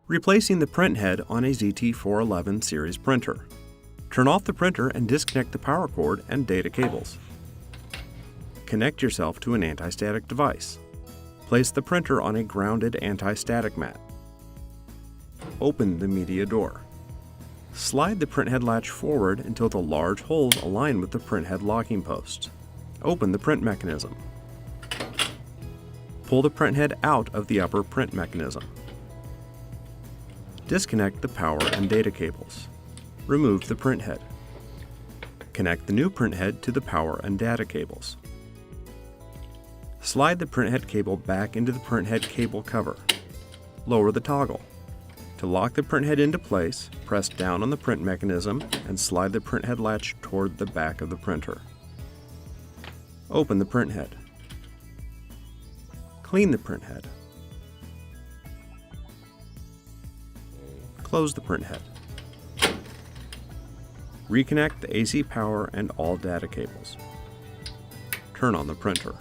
Replacing the print head on a ZT411 series printer. Turn off the printer and disconnect the power cord and data cables. Connect yourself to an anti-static device. Place the printer on a grounded anti-static mat. Open the media door. Slide the printhead latch forward until the large holes align with the printhead locking posts. Open the print mechanism. Pull the printhead out of the upper print mechanism. Disconnect the power and data cables. Remove the printhead. Connect the new printhead to the power and data cables. Slide the printhead cable back into the printhead cable cover. Lower the toggle. To lock the printhead into place, press down on the print mechanism and slide the printhead latch toward the back of the printer. Open the printhead. Clean the printhead. Close the printhead. Reconnect the AC power and all data cables. Turn on the printer.